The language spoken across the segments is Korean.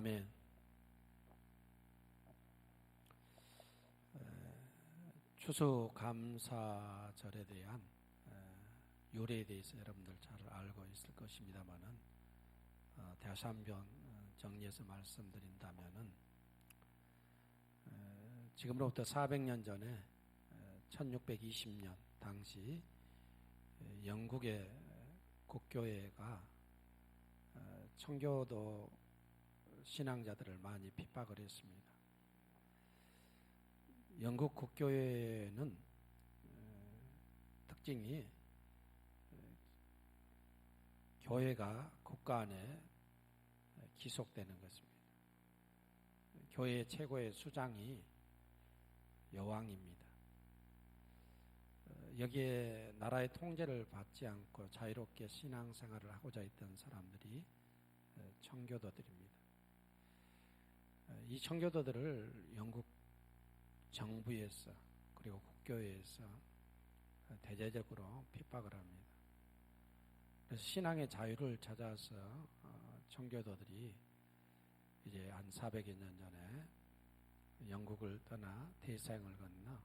아멘. 추수감사절에 대한 요래에 대해서 여러분들 잘 알고 있을 것입니다만은 다시 한번 정리해서 말씀드린다면은 지금으로부터 400년 전에 1620년 당시 영국의 국교회가 청교도 신앙자들을 많이 핍박을 했습니다. 영국 국교회는 특징이 교회가 국가 안에 기속되는 것입니다. 교회의 최고의 수장이 여왕입니다. 여기에 나라의 통제를 받지 않고 자유롭게 신앙생활을 하고자 했던 사람들이 청교도들입니다. 이 청교도들을 영국 정부에서 그리고 국교회에서 대대적으로 핍박을 합니다. 그래서 신앙의 자유를 찾아서 청교도들이 이제 한 400여 년 전에 영국을 떠나 대서양을 건너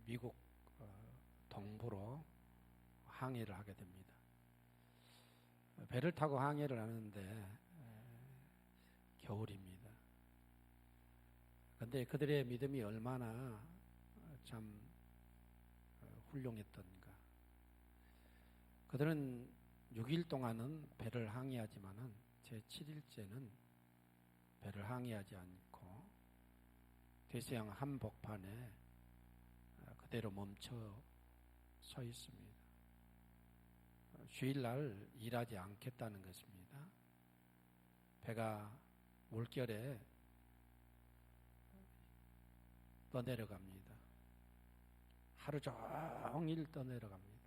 미국 동부로 항해를 하게 됩니다. 배를 타고 항해를 하는데 겨울입니다. 그런데 그들의 믿음이 얼마나 참 훌륭했던가. 그들은 6일 동안은 배를 항해하지만은 제7일째는 배를 항해하지 않고 대서양 한복판에 그대로 멈춰 서 있습니다. 주일날 일하지 않겠다는 것입니다. 배가 물결에 떠내려갑니다. 하루 종일 떠내려갑니다.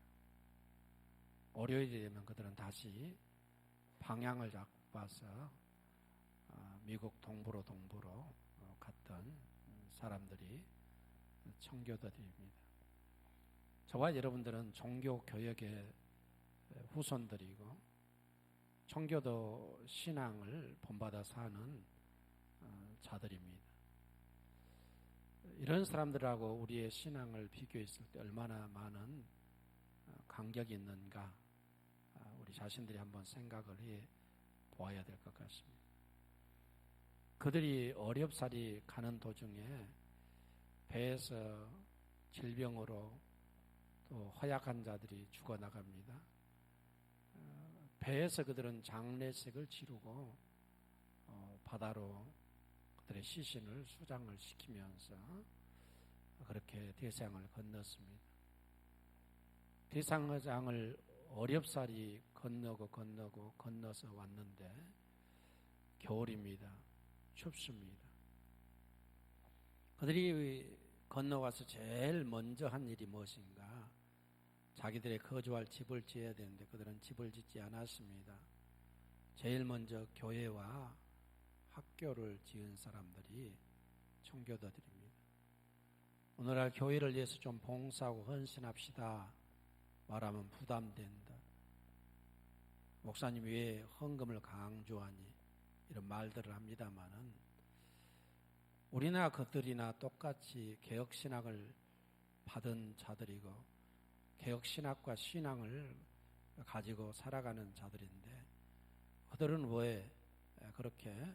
월요일이 되면 그들은 다시 방향을 잡아서 미국 동부로 갔던 사람들이 청교도들입니다. 저와 여러분들은 종교교역의 후손들이고 청교도 신앙을 본받아 사는 자들입니다. 이런 사람들하고 우리의 신앙을 비교했을 때 얼마나 많은 간격이 있는가 우리 자신들이 한번 생각을 해 보아야 될 것 같습니다. 그들이 어렵사리 가는 도중에 배에서 질병으로 또 허약한 자들이 죽어나갑니다. 배에서 그들은 장례식을 치르고 바다로 그들의 시신을 수장을 시키면서 그렇게 대서양을 건넜습니다. 대서양을 어렵사리 건너서 왔는데 겨울입니다. 춥습니다. 그들이 건너와서 제일 먼저 한 일이 무엇인가? 자기들의 거주할 집을 지어야 되는데 그들은 집을 짓지 않았습니다. 제일 먼저 교회와 학교를 지은 사람들이 청교도들입니다. 오늘날 교회를 위해서 좀 봉사하고 헌신합시다 말하면 부담된다. 목사님 왜 헌금을 강조하니? 이런 말들을 합니다마는 우리나 그들이나 똑같이 개혁신학을 받은 자들이고 개혁신학과 신앙을 가지고 살아가는 자들인데 그들은 왜 그렇게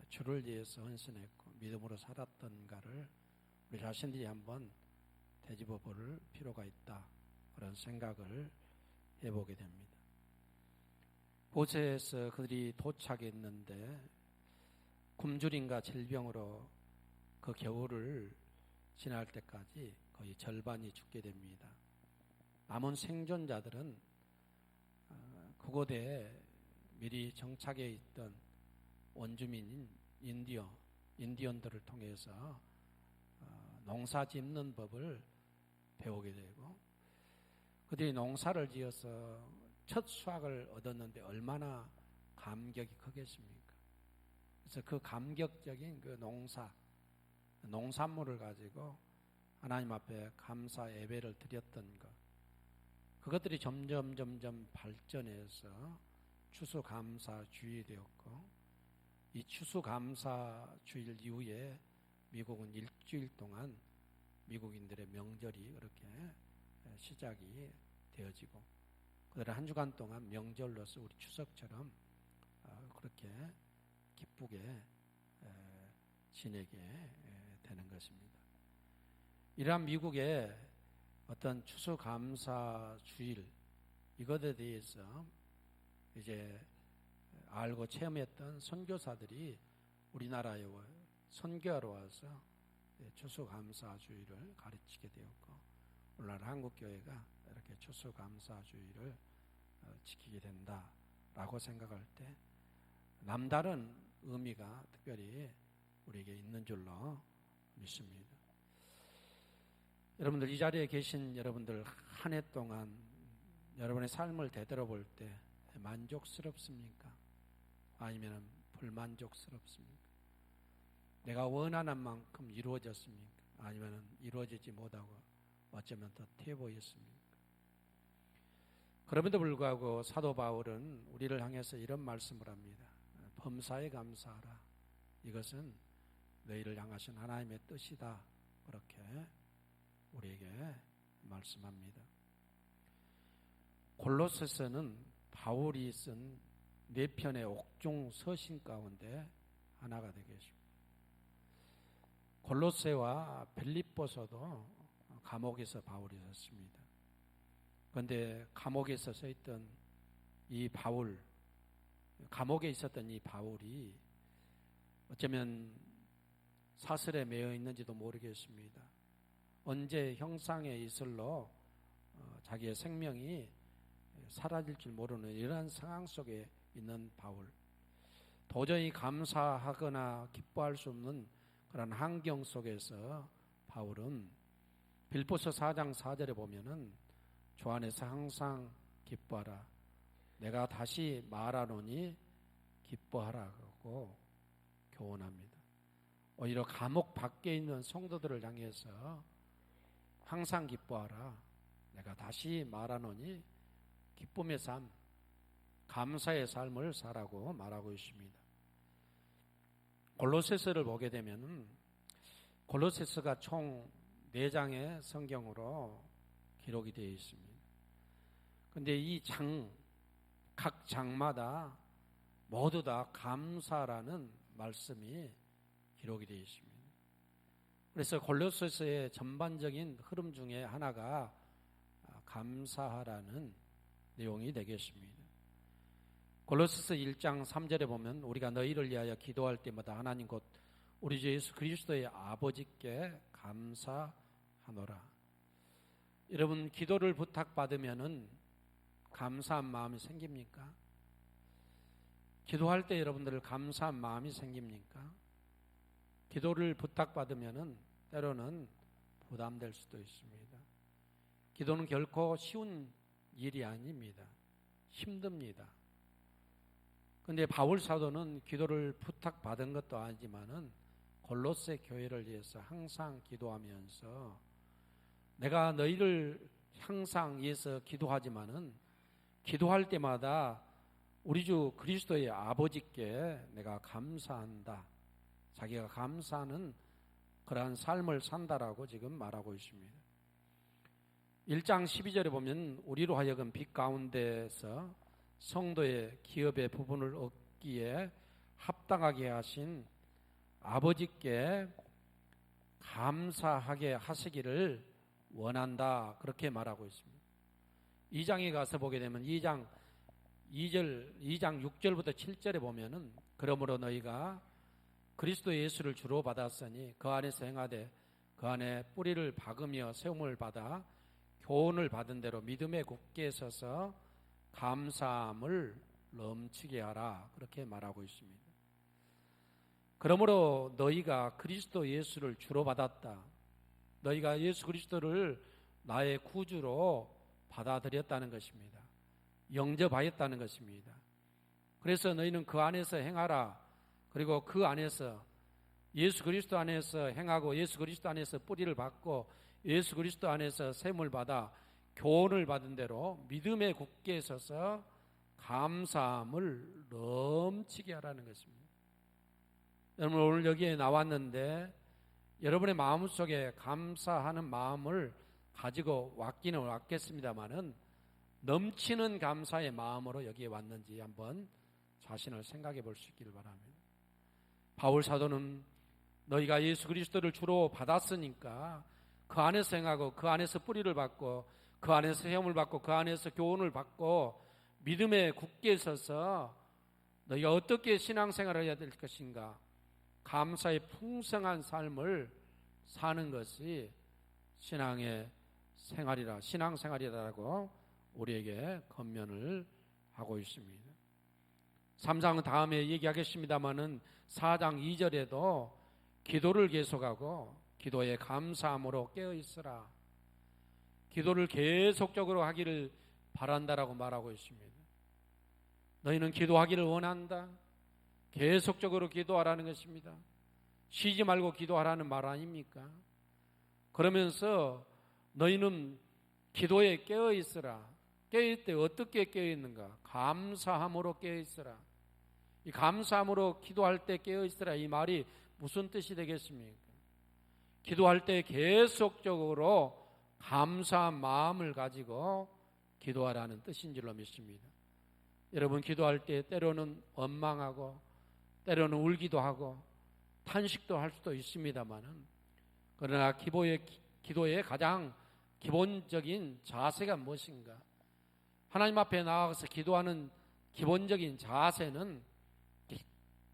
주를 위해서 헌신했고 믿음으로 살았던가를 우리 자신들이 한번 되짚어 볼 필요가 있다. 그런 생각을 해보게 됩니다. 보세에서 그들이 도착했는데 굶주림과 질병으로 그 겨울을 지날 때까지 거의 절반이 죽게 됩니다. 남은 생존자들은 그곳에 미리 정착해 있던 원주민인 인디언들을 통해서 농사 짓는 법을 배우게 되고 그들이 농사를 지어서 첫 수확을 얻었는데 얼마나 감격이 크겠습니까? 그래서 그 감격적인 그 농산물을 가지고 하나님 앞에 감사 예배를 드렸던 것, 그것들이 점점 발전해서 추수감사주의 되었고, 이 추수감사주일 이후에 미국은 일주일 동안 미국인들의 명절이 그렇게 시작이 되어지고, 그들은 한 주간 동안 명절로서 우리 추석처럼 그렇게 기쁘게 지내게 되는 것입니다. 이러한 미국의 어떤 추수감사주일, 이것에 대해서 이제 알고 체험했던 선교사들이 우리나라에 선교하러 와서 추수감사주일을 가르치게 되었고, 오늘날 한국교회가 이렇게 추수감사주일을 지키게 된다라고 생각할 때 남다른 의미가 특별히 우리에게 있는 줄로 믿습니다. 여러분들, 이 자리에 계신 여러분들, 한 해 동안 여러분의 삶을 되돌아볼 때 만족스럽습니까? 아니면 불만족스럽습니까? 내가 원하는 만큼 이루어졌습니까? 아니면 이루어지지 못하고 어쩌면 더 태 보였습니까? 그럼에도 불구하고 사도 바울은 우리를 향해서 이런 말씀을 합니다. 범사에 감사하라. 이것은 너희를 향하신 하나님의 뜻이다. 그렇게 우리에게 말씀합니다. 골로새서는 바울이 쓴 4편의 옥중 서신 가운데 하나가 되겠습니다. 골로새와 빌립보서도 감옥에서 바울이 썼습니다. 그런데 감옥에서 써있던 이 바울, 감옥에 있었던 이 바울이 어쩌면 사슬에 매여 있는지도 모르겠습니다. 언제 형상의 이슬로 자기의 생명이 사라질 줄 모르는 이러한 상황 속에 있는 바울, 도저히 감사하거나 기뻐할 수 없는 그런 환경 속에서 바울은 빌보서 4장 4절에 보면은 주 안에서 항상 기뻐하라. 내가 다시 말하노니 기뻐하라고 교훈합니다. 오히려 감옥 밖에 있는 성도들을 향해서 항상 기뻐하라. 내가 다시 말하노니 기쁨의 삶, 감사의 삶을 살라고 말하고 있습니다. 골로새서를 보게 되면 골로새서가 총 4장의 성경으로 기록이 되어 있습니다. 그런데 이 각 장마다 모두 다 감사라는 말씀이 기록이 되어 있습니다. 그래서 골로새서의 전반적인 흐름 중에 하나가 감사하라는 내용이 되겠습니다. 골로새서 1장 3절에 보면 우리가 너희를 위하여 기도할 때마다 하나님 곧 우리 주 예수 그리스도의 아버지께 감사하노라. 여러분, 기도를 부탁받으면은 감사한 마음이 생깁니까? 기도할 때 여러분들 감사한 마음이 생깁니까? 기도를 부탁받으면은 때로는 부담될 수도 있습니다. 기도는 결코 쉬운 일이 아닙니다. 힘듭니다. 그런데 바울 사도는 기도를 부탁받은 것도 아니지만은 골로새 교회를 위해서 항상 기도하면서 내가 너희를 항상 위해서 기도하지만은 기도할 때마다 우리 주 그리스도의 아버지께 내가 감사한다. 자기가 감사하는 그러한 삶을 산다라고 지금 말하고 있습니다. 1장 12절에 보면 우리로 하여금 빛 가운데서 성도의 기업의 부분을 얻기에 합당하게 하신 아버지께 감사하게 하시기를 원한다. 그렇게 말하고 있습니다. 2장에 가서 보게 되면 2장 6절부터 7절에 보면은 그러므로 너희가 그리스도 예수를 주로 받았으니 그 안에서 행하되 그 안에 뿌리를 박으며 세움을 받아 교훈을 받은 대로 믿음에 굳게 서서 감사함을 넘치게 하라. 그렇게 말하고 있습니다. 그러므로 너희가 그리스도 예수를 주로 받았다. 너희가 예수 그리스도를 나의 구주로 받아들였다는 것입니다. 영접하였다는 것입니다. 그래서 너희는 그 안에서 행하라. 그리고 그 안에서 예수 그리스도 안에서 행하고 예수 그리스도 안에서 뿌리를 받고 예수 그리스도 안에서 셈을 받아 교훈을 받은 대로 믿음에 굳게 서서 감사함을 넘치게 하라는 것입니다. 여러분 오늘 여기에 나왔는데 여러분의 마음속에 감사하는 마음을 가지고 왔기는 왔겠습니다마는 넘치는 감사의 마음으로 여기에 왔는지 한번 자신을 생각해 볼 수 있기를 바랍니다. 바울 사도는 너희가 예수 그리스도를 주로 받았으니까 그 안에서 행하고 그 안에서 뿌리를 받고 그 안에서 헤엄을 받고 그 안에서 교훈을 받고 믿음에 굳게 서서 너희가 어떻게 신앙생활을 해야 될 것인가, 감사의 풍성한 삶을 사는 것이 신앙의 생활이라, 신앙생활이라고 우리에게 권면을 하고 있습니다. 3장은 다음에 얘기하겠습니다마는 4장 2절에도 기도를 계속하고 기도에 감사함으로 깨어있으라, 기도를 계속적으로 하기를 바란다라고 말하고 있습니다. 너희는 기도하기를 원한다. 계속적으로 기도하라는 것입니다. 쉬지 말고 기도하라는 말 아닙니까? 그러면서 너희는 기도에 깨어있으라. 깨어있을 때 어떻게 깨어있는가? 감사함으로 깨어있으라. 이 감사함으로 기도할 때 깨어있으라, 이 말이 무슨 뜻이 되겠습니까? 기도할 때 계속적으로 감사한 마음을 가지고 기도하라는 뜻인 줄로 믿습니다. 여러분 기도할 때 때로는 원망하고 때로는 울기도 하고 탄식도 할 수도 있습니다만은, 그러나 기도의 가장 기본적인 자세가 무엇인가? 하나님 앞에 나아가서 기도하는 기본적인 자세는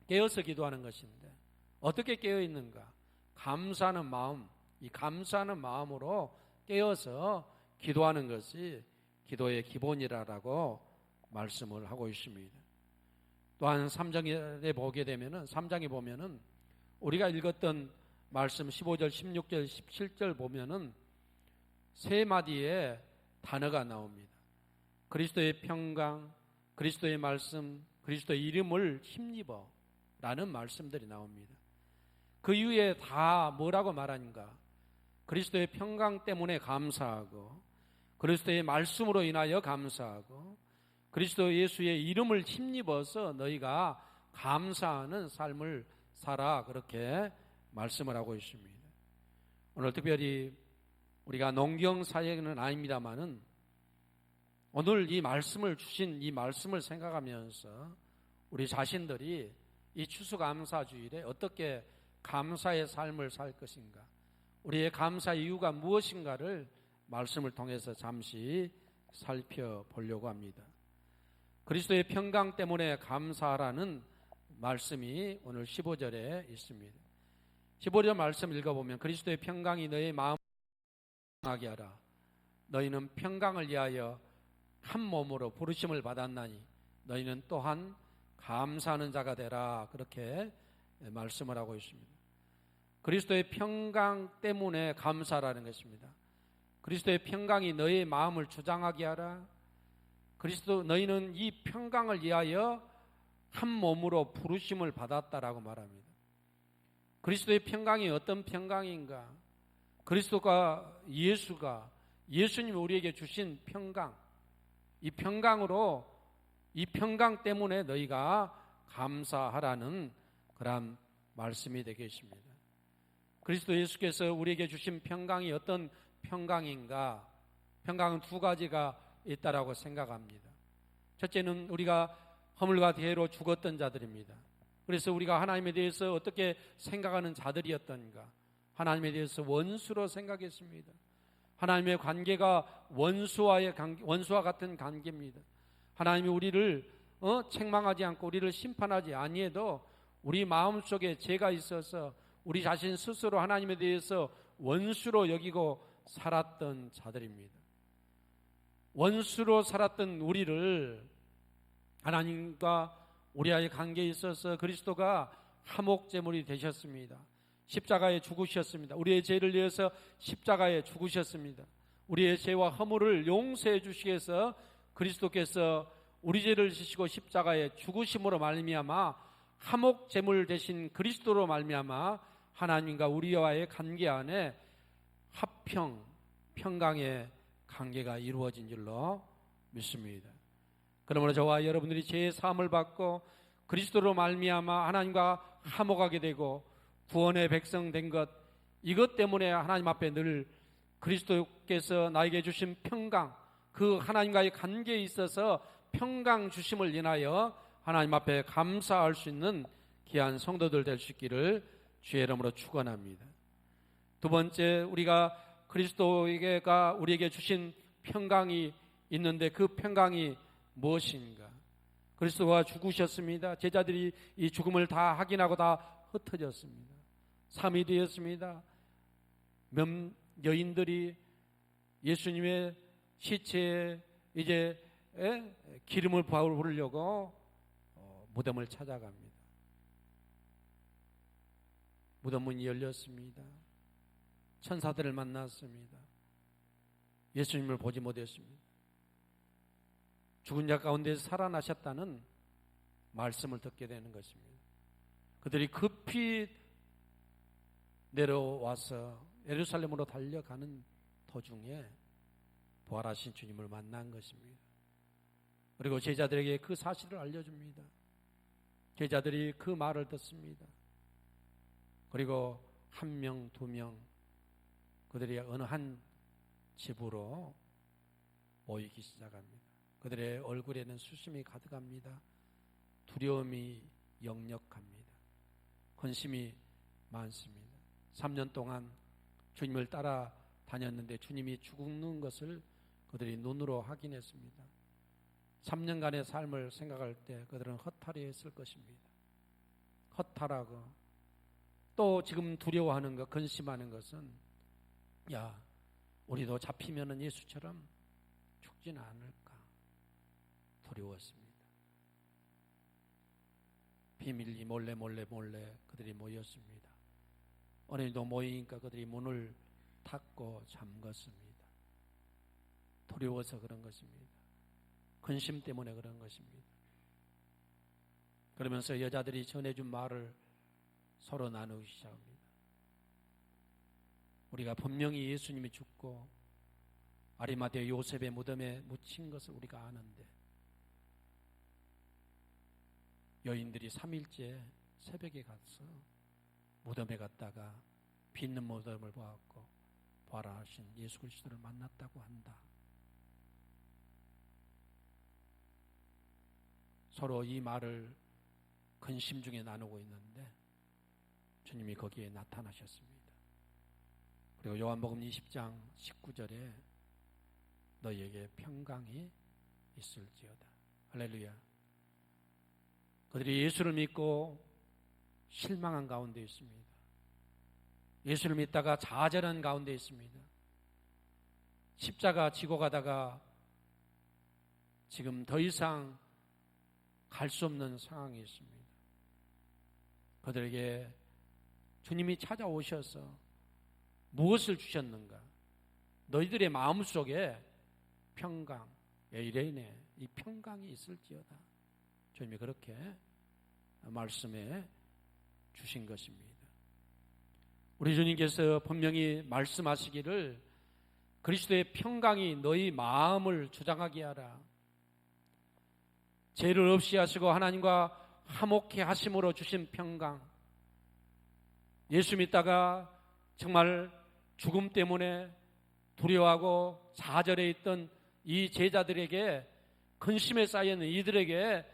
깨어서 기도하는 것인데 어떻게 깨어 있는가? 감사하는 마음, 이 감사하는 마음으로 깨어서 기도하는 것이 기도의 기본이라고 말씀을 하고 있습니다. 또한 3장에 보게 되면은 3장에 보면은 우리가 읽었던 말씀 15절, 16절, 17절 보면은 세 마디의 단어가 나옵니다. 그리스도의 평강, 그리스도의 말씀, 그리스도의 이름을 힘입어 라는 말씀들이 나옵니다. 그 이후에 다 뭐라고 말하는가? 그리스도의 평강 때문에 감사하고 그리스도의 말씀으로 인하여 감사하고 그리스도 예수의 이름을 힘입어서 너희가 감사하는 삶을 살아, 그렇게 말씀을 하고 있습니다. 오늘 특별히 우리가 농경사역은 아닙니다마는 오늘 이 말씀을 주신 이 말씀을 생각하면서 우리 자신들이 이 추수감사주일에 어떻게 감사의 삶을 살 것인가, 우리의 감사 이유가 무엇인가를 말씀을 통해서 잠시 살펴보려고 합니다. 그리스도의 평강 때문에 감사하라는 말씀이 오늘 15절에 있습니다. 15절 말씀 읽어보면 그리스도의 평강이 너의 마음을 하게 하라. 너희는 평강을 위하여 한 몸으로 부르심을 받았나니 너희는 또한 감사하는 자가 되라, 그렇게 말씀을 하고 있습니다. 그리스도의 평강 때문에 감사라는 것입니다. 그리스도의 평강이 너의 마음을 주장하게 하라. 너희는 이 평강을 위하여 한 몸으로 부르심을 받았다라고 말합니다. 그리스도의 평강이 어떤 평강인가? 그리스도가 예수님이 우리에게 주신 평강, 이 평강으로, 이 평강 때문에 너희가 감사하라는 그런 말씀이 되겠습니다. 그리스도 예수께서 우리에게 주신 평강이 어떤 평강인가? 평강은 두 가지가 있다라고 생각합니다. 첫째는 우리가 허물과 대로 죽었던 자들입니다. 그래서 우리가 하나님에 대해서 어떻게 생각하는 자들이었던가? 하나님에 대해서 원수로 생각했습니다. 하나님의 관계가 원수와 같은 관계입니다. 하나님이 우리를 책망하지 않고 우리를 심판하지 아니해도 우리 마음속에 죄가 있어서 우리 자신 스스로 하나님에 대해서 원수로 여기고 살았던 자들입니다. 원수로 살았던 우리를 하나님과 우리와의 관계에 있어서 그리스도가 화목제물이 되셨습니다. 십자가에 죽으셨습니다. 우리의 죄를 위해서 십자가에 죽으셨습니다. 우리의 죄와 허물을 용서해 주시기 위해서 그리스도께서 우리 죄를 지시고 십자가에 죽으심으로 말미암아 화목제물 되신 그리스도로 말미암아 하나님과 우리와의 관계 안에 평강의 관계가 이루어진 줄로 믿습니다. 그러므로 저와 여러분들이 죄의 사함을 받고 그리스도로 말미암아 하나님과 화목하게 되고 구원의 백성 된 것, 이것 때문에 하나님 앞에 늘 그리스도께서 나에게 주신 평강, 그 하나님과의 관계에 있어서 평강 주심을 인하여 하나님 앞에 감사할 수 있는 귀한 성도들 될 수 있기를 주의 이름으로 축원합니다. 두 번째, 우리가 그리스도가 우리에게 주신 평강이 있는데 그 평강이 무엇인가? 그리스도가 죽으셨습니다. 제자들이 이 죽음을 다 확인하고 다 흩어졌습니다. 삶이 되었습니다. 몇 여인들이 예수님의 시체에 이제 기름을 부으려고 무덤을 찾아갑니다. 무덤 문이 열렸습니다. 천사들을 만났습니다. 예수님을 보지 못했습니다. 죽은 자 가운데서 살아나셨다는 말씀을 듣게 되는 것입니다. 그들이 급히 내려와서 예루살렘으로 달려가는 도중에 부활하신 주님을 만난 것입니다. 그리고 제자들에게 그 사실을 알려줍니다. 제자들이 그 말을 듣습니다. 그리고 한 명, 두 명, 그들이 어느 한 집으로 모이기 시작합니다. 그들의 얼굴에는 수심이 가득합니다. 두려움이 역력합니다. 근심이 많습니다. 3년 동안 주님을 따라 다녔는데 주님이 죽는 것을 그들이 눈으로 확인했습니다. 3년간의 삶을 생각할 때 그들은 허탈해했을 것입니다. 허탈하고 또 지금 두려워하는 것, 근심하는 것은 야, 우리도 잡히면은 예수처럼 죽지는 않을까 두려웠습니다. 비밀리 몰래 그들이 모였습니다. 어린이도 모이니까 그들이 문을 닫고 잠갔습니다. 두려워서 그런 것입니다. 근심 때문에 그런 것입니다. 그러면서 여자들이 전해준 말을 서로 나누기 시작합니다. 우리가 분명히 예수님이 죽고 아리마대 요셉의 무덤에 묻힌 것을 우리가 아는데 여인들이 3일째 새벽에 가서 무덤에 갔다가 빈 무덤을 보았고 부활하신 예수 그리스도를 만났다고 한다. 서로 이 말을 근심 중에 나누고 있는데 주님이 거기에 나타나셨습니다. 그리고 요한복음 20장 19절에 너희에게 평강이 있을지어다. 할렐루야. 그들이 예수를 믿고 실망한 가운데 있습니다. 예수를 믿다가 좌절한 가운데 있습니다. 십자가 지고 가다가 지금 더 이상 갈 수 없는 상황이 있습니다. 그들에게 주님이 찾아오셔서 무엇을 주셨는가? 너희들의 마음속에 평강, 에이레인에 이 평강이 있을지어다. 주님이 그렇게 말씀해 주신 것입니다. 우리 주님께서 분명히 말씀하시기를 그리스도의 평강이 너희 마음을 주장하게 하라. 죄를 없이 하시고 하나님과 화목해 하심으로 주신 평강. 예수 믿다가 정말 죽음 때문에 두려워하고 좌절해 있던 이 제자들에게 근심에 쌓여있는 이들에게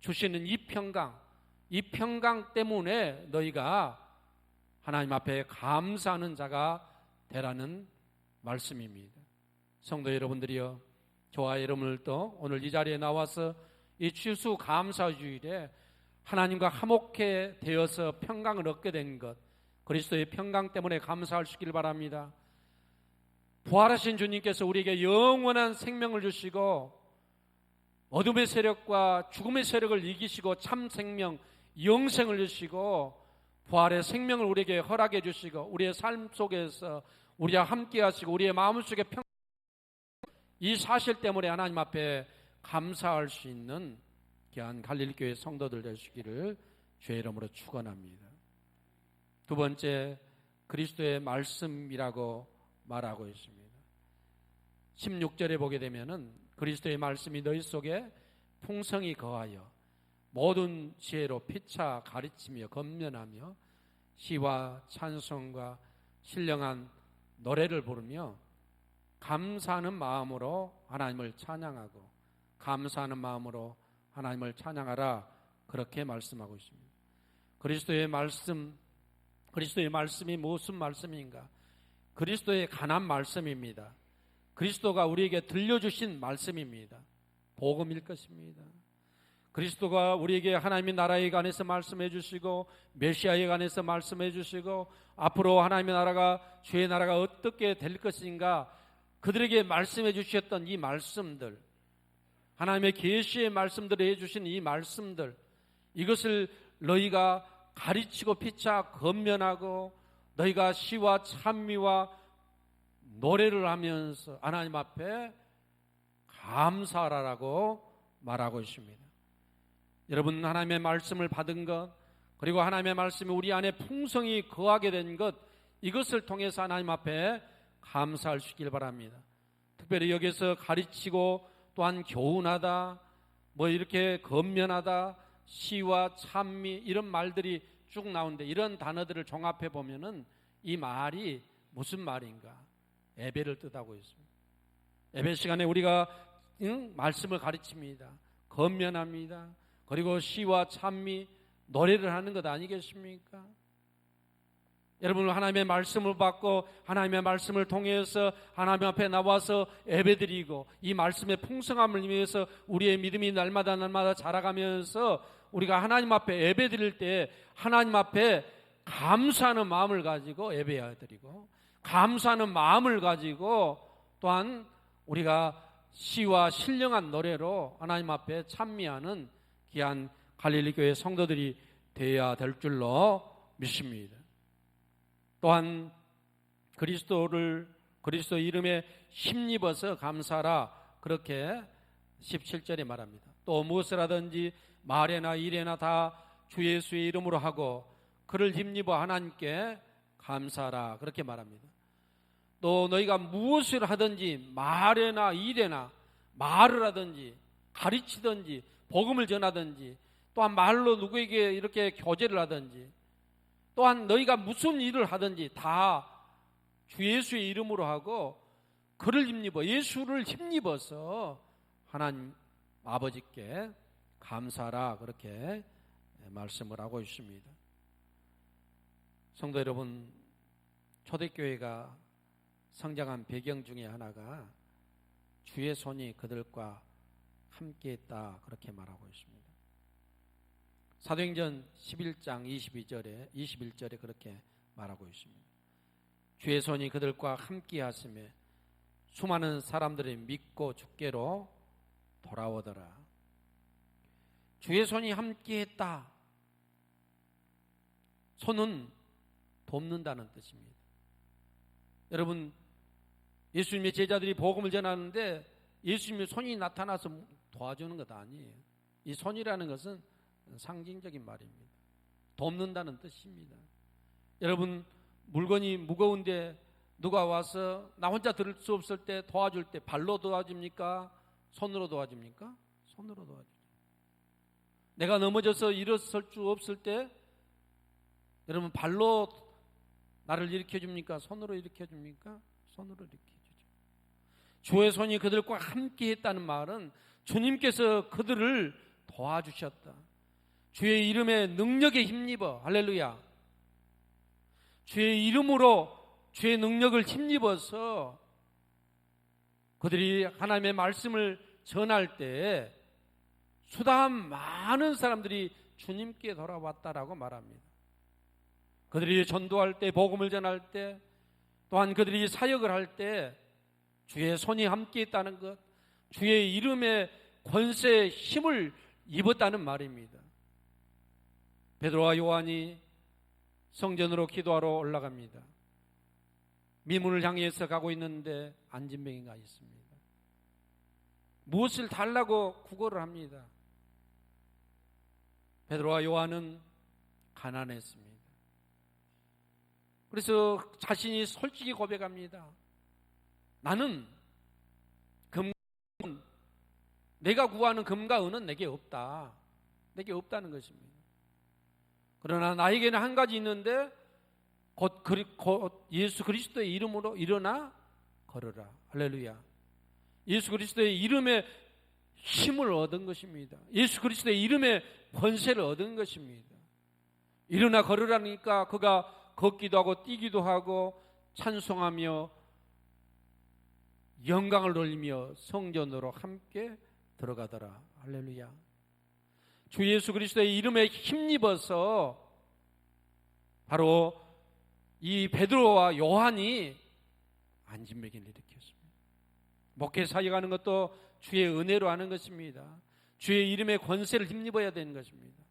주시는 이 평강 때문에 너희가 하나님 앞에 감사하는 자가 되라는 말씀입니다. 성도 여러분들이여, 저와 여러분들도 오늘 이 자리에 나와서 이 추수 감사주일에 하나님과 화목해 되어서 평강을 얻게 된 것, 그리스도의 평강 때문에 감사할 수 있기를 바랍니다. 부활하신 주님께서 우리에게 영원한 생명을 주시고 어둠의 세력과 죽음의 세력을 이기시고 참 생명, 영생을 주시고 부활의 생명을 우리에게 허락해 주시고 우리의 삶 속에서 우리와 함께 하시고 우리의 마음속에 이 사실 때문에 하나님 앞에 감사할 수 있는 귀한 갈릴교회 성도들 되시기를 주의 이름으로 축원합니다. 두 번째, 그리스도의 말씀이라고 말하고 있습니다. 16절에 보게 되면은 그리스도의 말씀이 너희 속에 풍성이 거하여 모든 지혜로 피차 가르치며 건면하며 시와 찬송과 신령한 노래를 부르며 감사하는 마음으로 하나님을 찬양하고 감사하는 마음으로 하나님을 찬양하라, 그렇게 말씀하고 있습니다. 그리스도의 말씀이 무슨 말씀인가? 그리스도의 관한 말씀입니다. 그리스도가 우리에게 들려주신 말씀입니다. 복음일 것입니다. 그리스도가 우리에게 하나님의 나라에 관해서 말씀해 주시고 메시아에 관해서 말씀해 주시고 앞으로 하나님의 나라가, 주의 나라가 어떻게 될 것인가 그들에게 말씀해 주셨던 이 말씀들, 하나님의 계시의 말씀들을 해주신 이 말씀들, 이것을 너희가 가르치고 피차 건면하고 너희가 시와 찬미와 노래를 하면서 하나님 앞에 감사하라고 말하고 있습니다. 여러분, 하나님의 말씀을 받은 것, 그리고 하나님의 말씀이 우리 안에 풍성히 거하게 된 것, 이것을 통해서 하나님 앞에 감사할 수 있길 바랍니다. 특별히 여기서 가르치고 또한 교훈하다, 이렇게 건면하다, 시와 찬미, 이런 말들이 쭉 나오는데, 이런 단어들을 종합해 보면은 이 말이 무슨 말인가? 예배를 뜻하고 있습니다. 예배 시간에 우리가 말씀을 가르칩니다. 건면합니다. 그리고 시와 찬미, 노래를 하는 것 아니겠습니까? 여러분, 하나님의 말씀을 받고 하나님의 말씀을 통해서 하나님 앞에 나와서 예배드리고 이 말씀의 풍성함을 위해서 우리의 믿음이 날마다 자라가면서 우리가 하나님 앞에 예배드릴 때 하나님 앞에 감사하는 마음을 가지고 예배드리고 감사하는 마음을 가지고 또한 우리가 시와 신령한 노래로 하나님 앞에 찬미하는 귀한 갈릴리 교회 성도들이 되어야 될 줄로 믿습니다. 또한 그리스도 이름에 힘입어서 감사하라, 그렇게 17절에 말합니다. 또 무엇을 하든지 말에나 일에나 다 주 예수의 이름으로 하고 그를 힘입어 하나님께 감사하라, 그렇게 말합니다. 또 너희가 무엇을 하든지 말에나 일에나, 말을 하든지 가르치든지 복음을 전하든지 또한 말로 누구에게 이렇게 교제를 하든지 또한 너희가 무슨 일을 하든지 다 주 예수의 이름으로 하고 그를 힘입어, 예수를 힘입어서 하나님 아버지께 감사하라, 그렇게 말씀을 하고 있습니다. 성도 여러분, 초대교회가 성장한 배경 중에 하나가 주의 손이 그들과 함께했다, 그렇게 말하고 있습니다. 사도행전 11장 21절에 그렇게 말하고 있습니다. 주의 손이 그들과 함께 하심에 수많은 사람들이 믿고 주께로 돌아오더라. 주의 손이 함께 했다. 손은 돕는다는 뜻입니다. 여러분, 예수님의 제자들이 복음을 전하는데 예수님의 손이 나타나서 도와주는 것 아니에요. 이 손이라는 것은 상징적인 말입니다. 돕는다는 뜻입니다. 여러분, 물건이 무거운데 누가 와서 나 혼자 들을 수 없을 때 도와줄 때 발로 도와줍니까? 손으로 도와줍니까? 손으로 도와주죠. 내가 넘어져서 일어설 수 없을 때 여러분, 발로 나를 일으켜줍니까? 손으로 일으켜줍니까? 손으로 일으켜주죠. 주의 손이 그들과 함께 했다는 말은 주님께서 그들을 도와주셨다. 주의 이름의 능력에 힘입어, 할렐루야, 주의 이름으로 주의 능력을 힘입어서 그들이 하나님의 말씀을 전할 때 수다한 많은 사람들이 주님께 돌아왔다라고 말합니다. 그들이 전도할 때, 복음을 전할 때, 또한 그들이 사역을 할 때 주의 손이 함께 있다는 것, 주의 이름의 권세의 힘을 입었다는 말입니다. 베드로와 요한이 성전으로 기도하러 올라갑니다. 미문을 향해서 가고 있는데 안진뱅이가 있습니다. 무엇을 달라고 구걸을 합니다. 베드로와 요한은 가난했습니다. 그래서 자신이 솔직히 고백합니다. 나는 금은 내가 구하는 금과 은은 내게 없다. 내게 없다는 것입니다. 그러나 나에게는 한 가지 있는데 곧 예수 그리스도의 이름으로 일어나 걸어라. 할렐루야. 예수 그리스도의 이름에 힘을 얻은 것입니다. 예수 그리스도의 이름에 권세를 얻은 것입니다. 일어나 걸으라니까 그가 걷기도 하고 뛰기도 하고 찬송하며 영광을 돌리며 성전으로 함께 들어가더라. 할렐루야. 주 예수 그리스도의 이름에 힘입어서 바로 이 베드로와 요한이 안진맥을 일으켰습니다. 목회 사역하는 것도 주의 은혜로 하는 것입니다. 주의 이름의 권세를 힘입어야 되는 것입니다.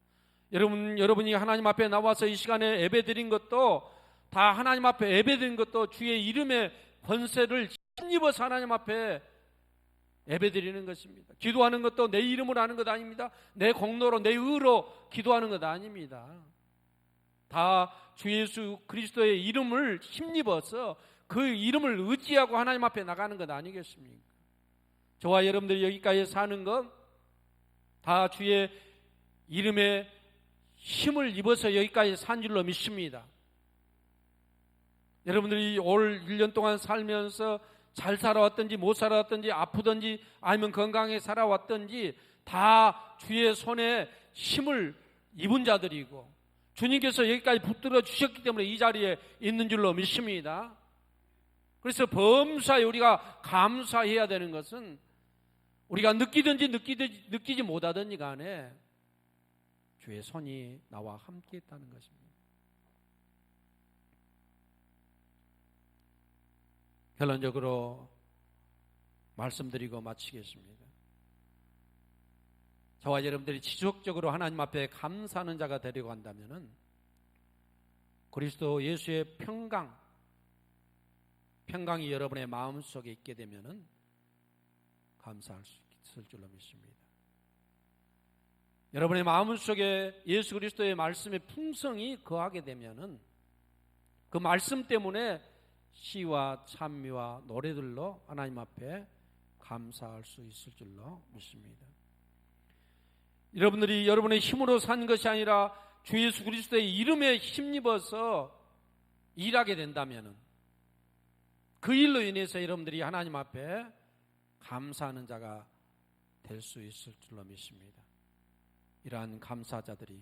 여러분이 하나님 앞에 나와서 이 시간에 예배드린 것도 다 하나님 앞에 예배드린 것도 주의 이름의 권세를 힘입어서 하나님 앞에 예배드리는 것입니다. 기도하는 것도 내 이름으로 하는 것 아닙니다. 내 공로로 내 의로 기도하는 것 아닙니다. 다 주 예수 그리스도의 이름을 힘입어서 그 이름을 의지하고 하나님 앞에 나가는 것 아니겠습니까? 저와 여러분들이 여기까지 사는 건 다 주의 이름에 힘을 입어서 여기까지 산 줄로 믿습니다. 여러분들이 올 1년 동안 살면서 잘 살아왔든지 못 살아왔든지 아프든지 아니면 건강하게 살아왔든지 다 주의 손에 힘을 입은 자들이고 주님께서 여기까지 붙들어 주셨기 때문에 이 자리에 있는 줄로 믿습니다. 그래서 범사에 우리가 감사해야 되는 것은 우리가 느끼든지 느끼지 못하든지 간에 주의 손이 나와 함께 있다는 것입니다. 결론적으로 말씀드리고 마치겠습니다. 저와 여러분들이 지속적으로 하나님 앞에 감사하는 자가 되려고 한다면 그리스도 예수의 평강이 여러분의 마음속에 있게 되면 감사할 수 있을 줄로 믿습니다. 여러분의 마음속에 예수 그리스도의 말씀의 풍성이 거하게 되면 그 말씀 때문에 시와 찬미와 노래들로 하나님 앞에 감사할 수 있을 줄로 믿습니다. 여러분들이 여러분의 힘으로 산 것이 아니라 주 예수 그리스도의 이름에 힘입어서 일하게 된다면 그 일로 인해서 여러분들이 하나님 앞에 감사하는 자가 될 수 있을 줄로 믿습니다. 이러한 감사자들이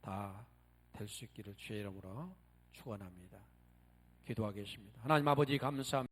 다 될 수 있기를 주의 이름으로 축원합니다. 기도하겠습니다. 하나님 아버지 감사합니다.